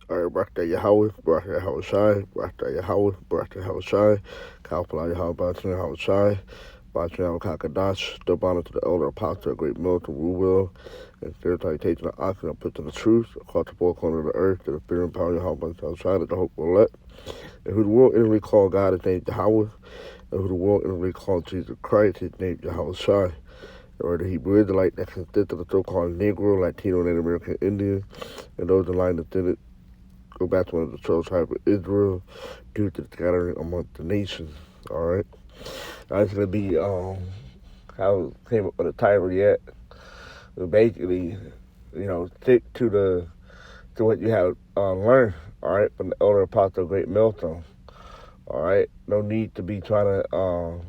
All right, Barakah Yahweh, Barakah Yahweh Shai, Barakah Yahweh, Barakah Yahweh Shai, Kalpala Yahweh, Barakah Yahweh Shai, Barakah Yahweh Kakadash, double honor to the elder apostle, a great militant rule will, and spirit salutation of oxen, and put to the truth, across the four corners of the earth, to the fear and power of Yahweh, Barakah Yahweh Shai, that the hope will let, and who the world inwardly call God, his name Yahweh, and who the world inwardly call Jesus Christ, his name Yahweh Shai, or the Hebrew Israelite that consists of the so-called Negro, Latino, Native American Indian, and those in line descended go back to one of the 12 tribes of Israel due to the scattering amongst the nations. All right, that's gonna be how I came up with the title yet. But basically, stick to what you have learned. All right, from the elder apostle, great Milton. All right, no need to be trying to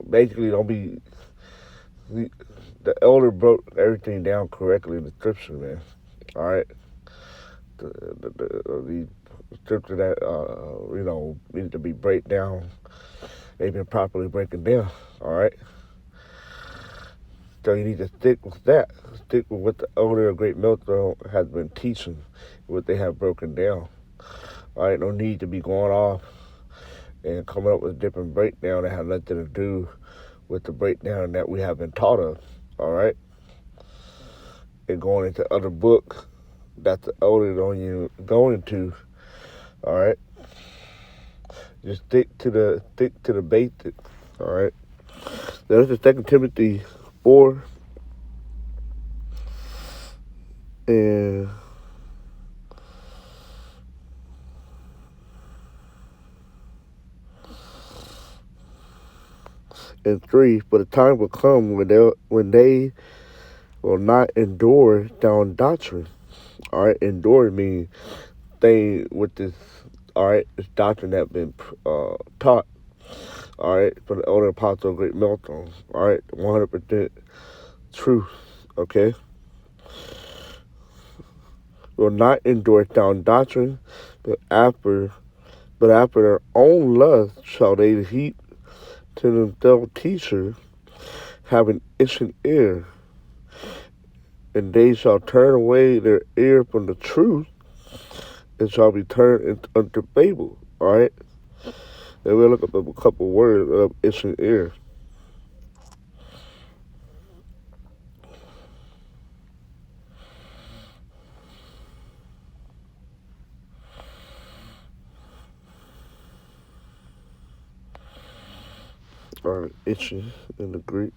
basically don't be. The elder broke everything down correctly in the scripture, man. All right, the scripture that needed to be break down, they've been properly breaking down. All right, so you need to stick with that. Stick with what the elder great Milton has been teaching, what they have broken down. All right, no need to be going off and coming up with a different breakdown that have nothing to do with the breakdown that we have been taught of. All right, and going into other books that the elder on you going to. All right, just stick to the basics. All right. Now this is Second Timothy 4 and 3. But a time will come when they will not endure down doctrine. All right, endure means stay with this. All right, this doctrine that been taught. All right, from the elder apostle great Milton. All right, 100% truth. Okay, will not endure down doctrine, but after but after their own lust shall they heap to themselves teachers having itching ear, and they shall turn away their ear from the truth and shall be turned unto fable. All right, and we'll look up a couple words of itching ear. All right, itching in the Greek.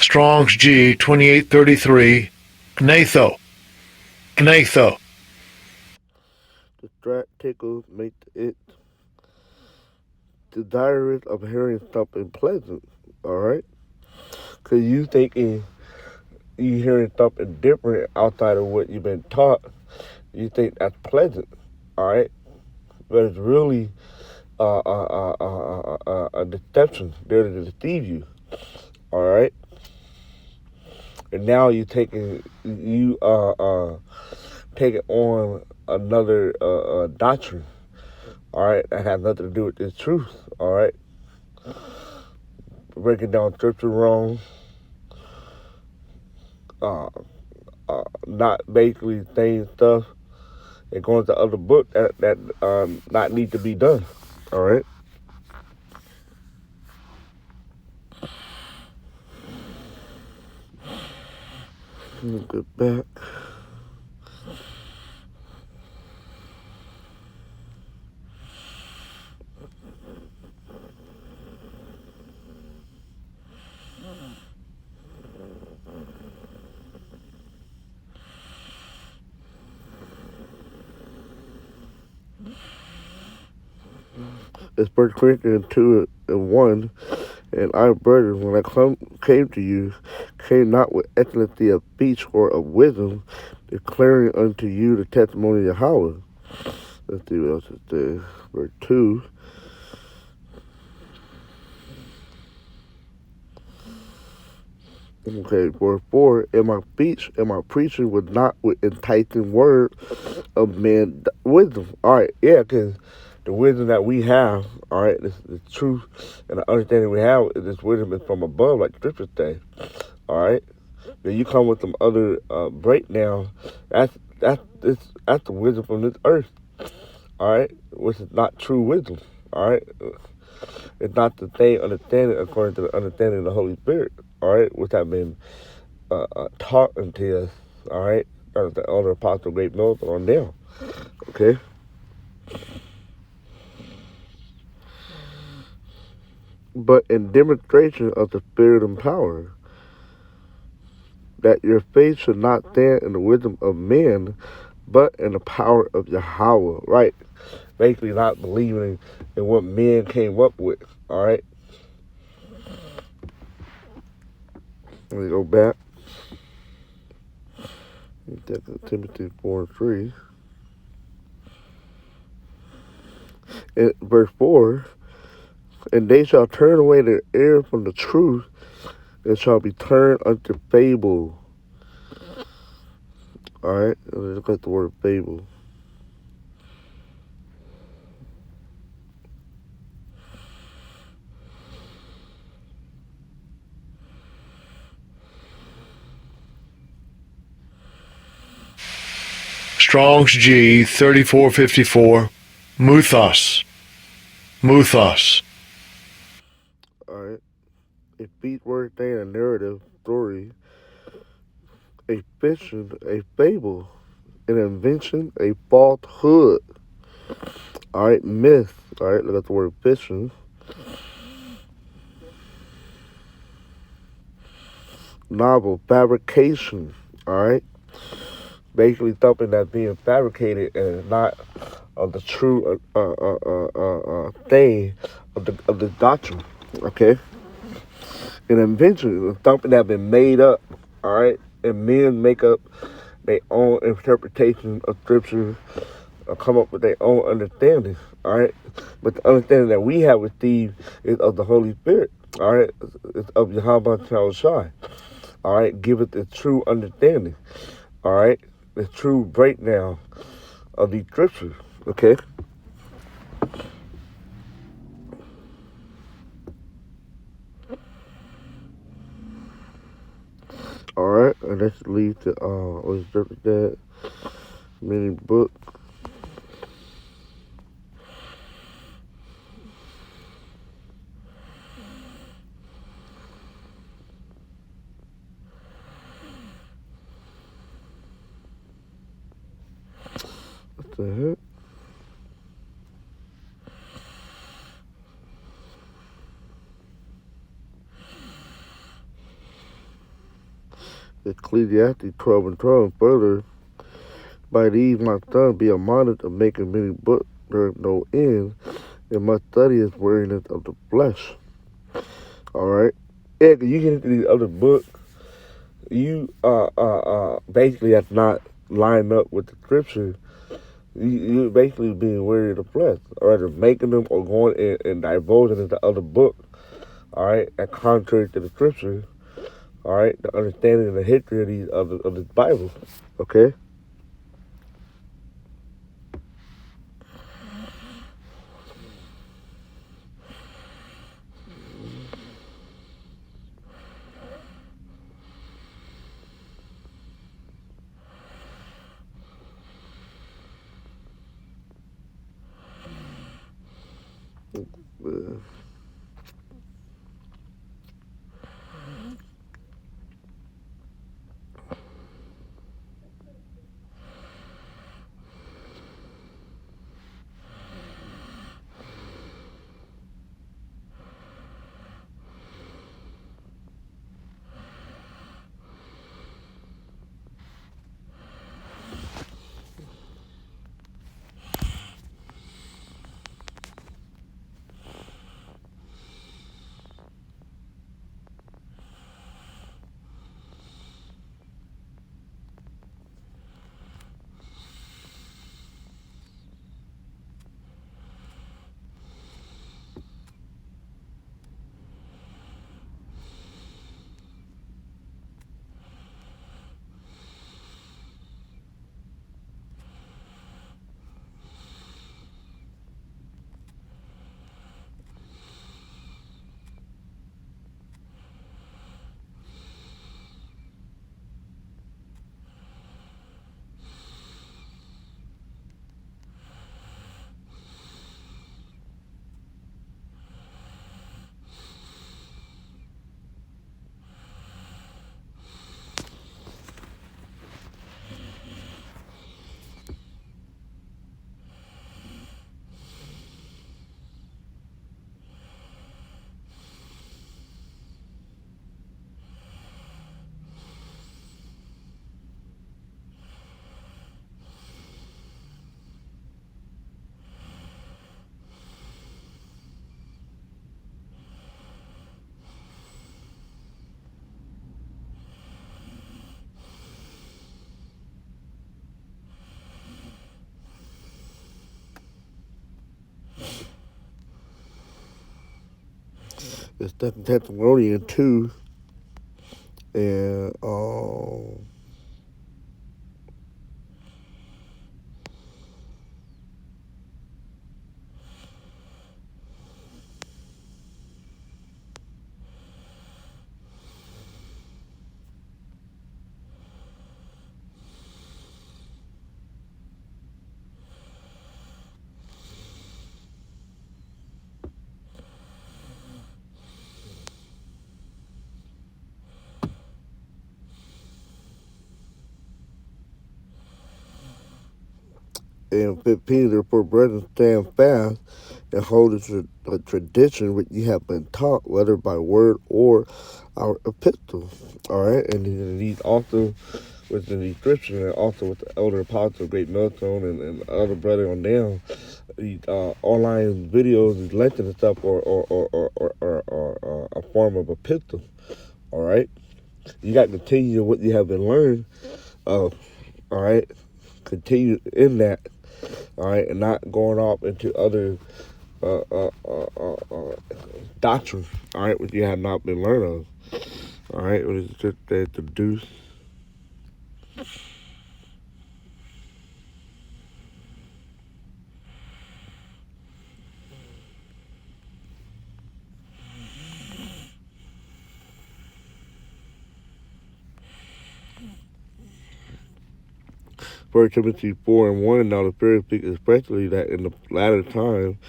Strong's G 2833, Gnatho, Gnatho. Distract, tickle, make it desirous of hearing something pleasant. All right, because you thinking you hearing something different outside of what you've been taught, you think that's pleasant. All right, but it's really a deception. There to deceive you. All right, and now taking on another doctrine. All right, that has nothing to do with this truth. All right, breaking down scripture wrong. Uh, not basically saying stuff and going to other books that not need to be done. All right. Let me get back. It's 1 Corinthians 2 and 1. And I, brethren, when I came to you, came not with excellency of speech or of wisdom, declaring unto you the testimony of Yahweh. Let's see what else it says. Verse 2. Okay, verse 4, and my speech and my preaching was not with enticing word of men wisdom. All right, yeah, because the wisdom that we have, all right, the truth and the understanding we have is this wisdom is from above, like Scripture say. All right, then you come with some other breakdown. That's the wisdom from this earth. All right, which is not true wisdom. All right, it's not the same understanding according to the understanding of the Holy Spirit. All right, which have been taught unto us. All right, as the elder apostle, great Milton on down. Okay. But in demonstration of the Spirit and power, that your faith should not stand in the wisdom of men, but in the power of Yahweh. Right? Basically, not believing in what men came up with. All right? Let me go back. Timothy 4 and 3. In verse 4, and they shall turn away their ear from the truth and shall be turned unto fable. All right? Let's look at the word fable. Strong's G 3454. Muthos. Muthos. All right? A beat word thing, a narrative, story, a fiction, a fable, an invention, a falsehood. All right, myth. All right, look at the word fiction. Novel, fabrication. All right, basically something that's being fabricated and not of the true thing of the doctrine. Okay, an invention is something that's been made up. All right, and men make up their own interpretation of scripture or come up with their own understanding. All right, but the understanding that we have received is of the Holy Spirit. All right, it's of Yahweh Shai. All right, give it the true understanding. All right, the true breakdown of these scriptures. Okay. All right, and let's lead to let's look that minibook. What the heck? Ecclesiastes 12 and 12. Further, by these my son be admonished of making many books there is no end, and must study his weariness of the flesh. All right. Yeah, 'cause you get into these other books, you basically that's not lined up with the scripture. You're basically being weary of the flesh, or either making them or going and divulging into other books. All right, and contrary to the scripture. All right, the understanding of the history of these of the Bible. Okay. Uh, It's 2 Thessalonians 2 and and 15, therefore, brethren, stand fast and hold the tradition which ye have been taught, whether by word or our epistle. All right, and these also within the scripture, and also with the elder apostle, great millstone, and other brethren on down. These online videos, these lectures and stuff, or a form of epistle. All right, you got to continue what you have been learned. All right, continue in that. All right, and not going off into other doctrines. All right, which you have not been learned of. All right, what is it just that to do? First Timothy 4:1. Now the Spirit speaks especially that in the latter time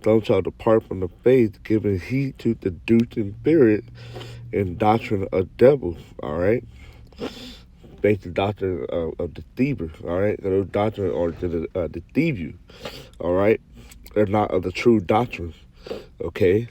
some shall depart from the faith, giving heed to seducing spirit and doctrine of devils. All right, basic doctrine of deceivers. All right, so those doctrines are to deceive you. All right, they're not of the true doctrines. Okay,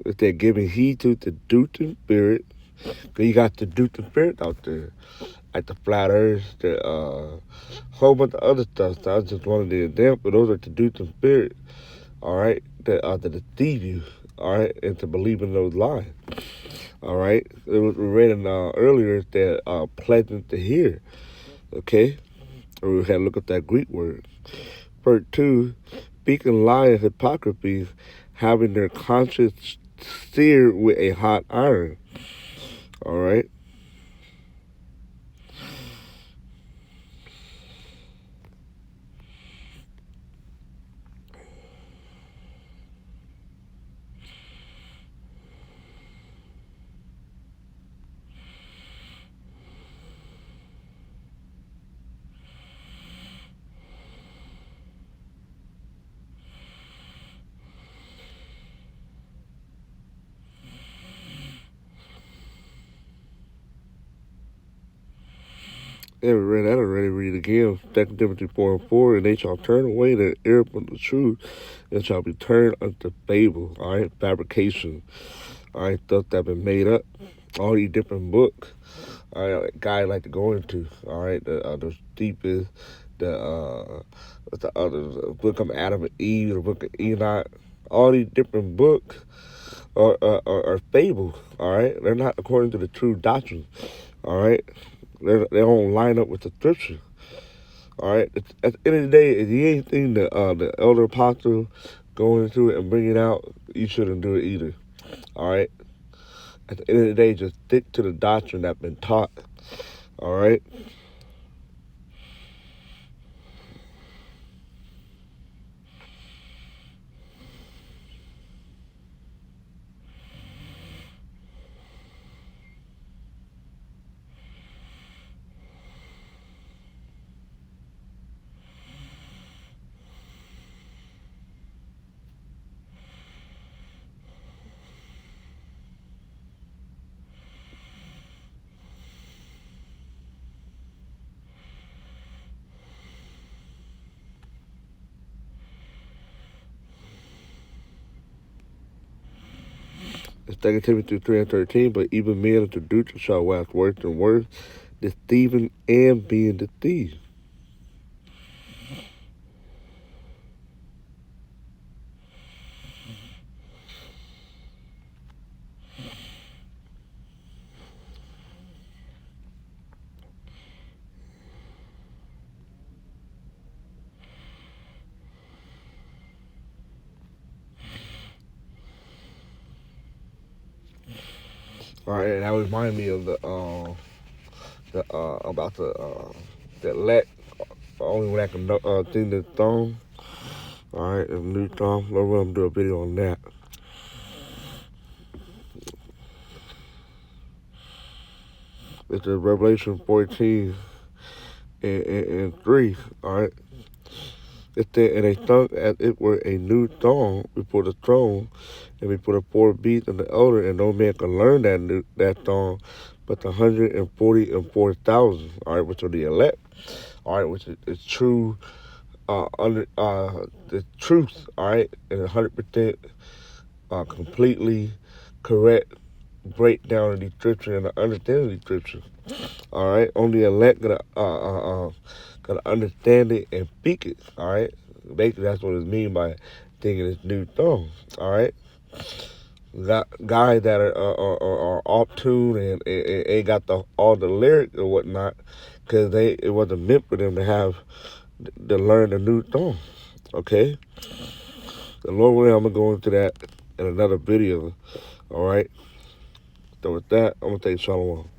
if they're giving heed to seducing spirit, because you got seducing spirit out there, like the flat earth, the whole bunch of other stuff. So I just wanted to example. Those are seducing spirit. All right, that to deceive you. All right, and to believe in those lies. All right, it was read in earlier that pleasant to hear. Okay, or we had to look up that Greek word. Verse 2, speaking lies, hypocrisy, having their conscience seared with a hot iron. All right. Yeah, we read that already. Read it again. 2 Timothy 4:4. And they shall turn away their ear from the truth and shall be turned unto fable. All right, fabrication. All right, stuff that been made up. All these different books. All right, guy like to go into. All right, the deepest, what's the others? The book of Adam and Eve, the book of Enoch. All these different books are fables. All right, they're not according to the true doctrine. All right, they don't line up with the scripture. All right. At the end of the day, if you ain't seen the elder apostle going into it and bring it out, you shouldn't do it either. All right. At the end of the day, just stick to the doctrine that's been taught. All right. It's 2 Timothy 3:13. But even men of the truth shall wax worse and worse, deceiving and being deceived. All right, and that reminded me of about the elect, only when I can thing the throne. All right, the new throne. Lord, we're gonna do a video on that. It's in Revelation 14 and 3. All right. It said, and they sung as it were a new song before the throne, and before the four beasts and the elder, and no man can learn that song, but the 144,000. All right, which are the elect. All right, which is true, the truth. All right, and 100% completely correct breakdown of the scripture and the understanding of the scripture. All right, only elect gonna understand it and speak it. All right, basically that's what it means by thinking it's new song. All right, guys that are off tune and ain't got all the lyrics or whatnot, because it wasn't meant for them to have to learn the new song. Okay, the Lord willing, I'm gonna go into that in another video. All right, so with that, I'm gonna take shalom.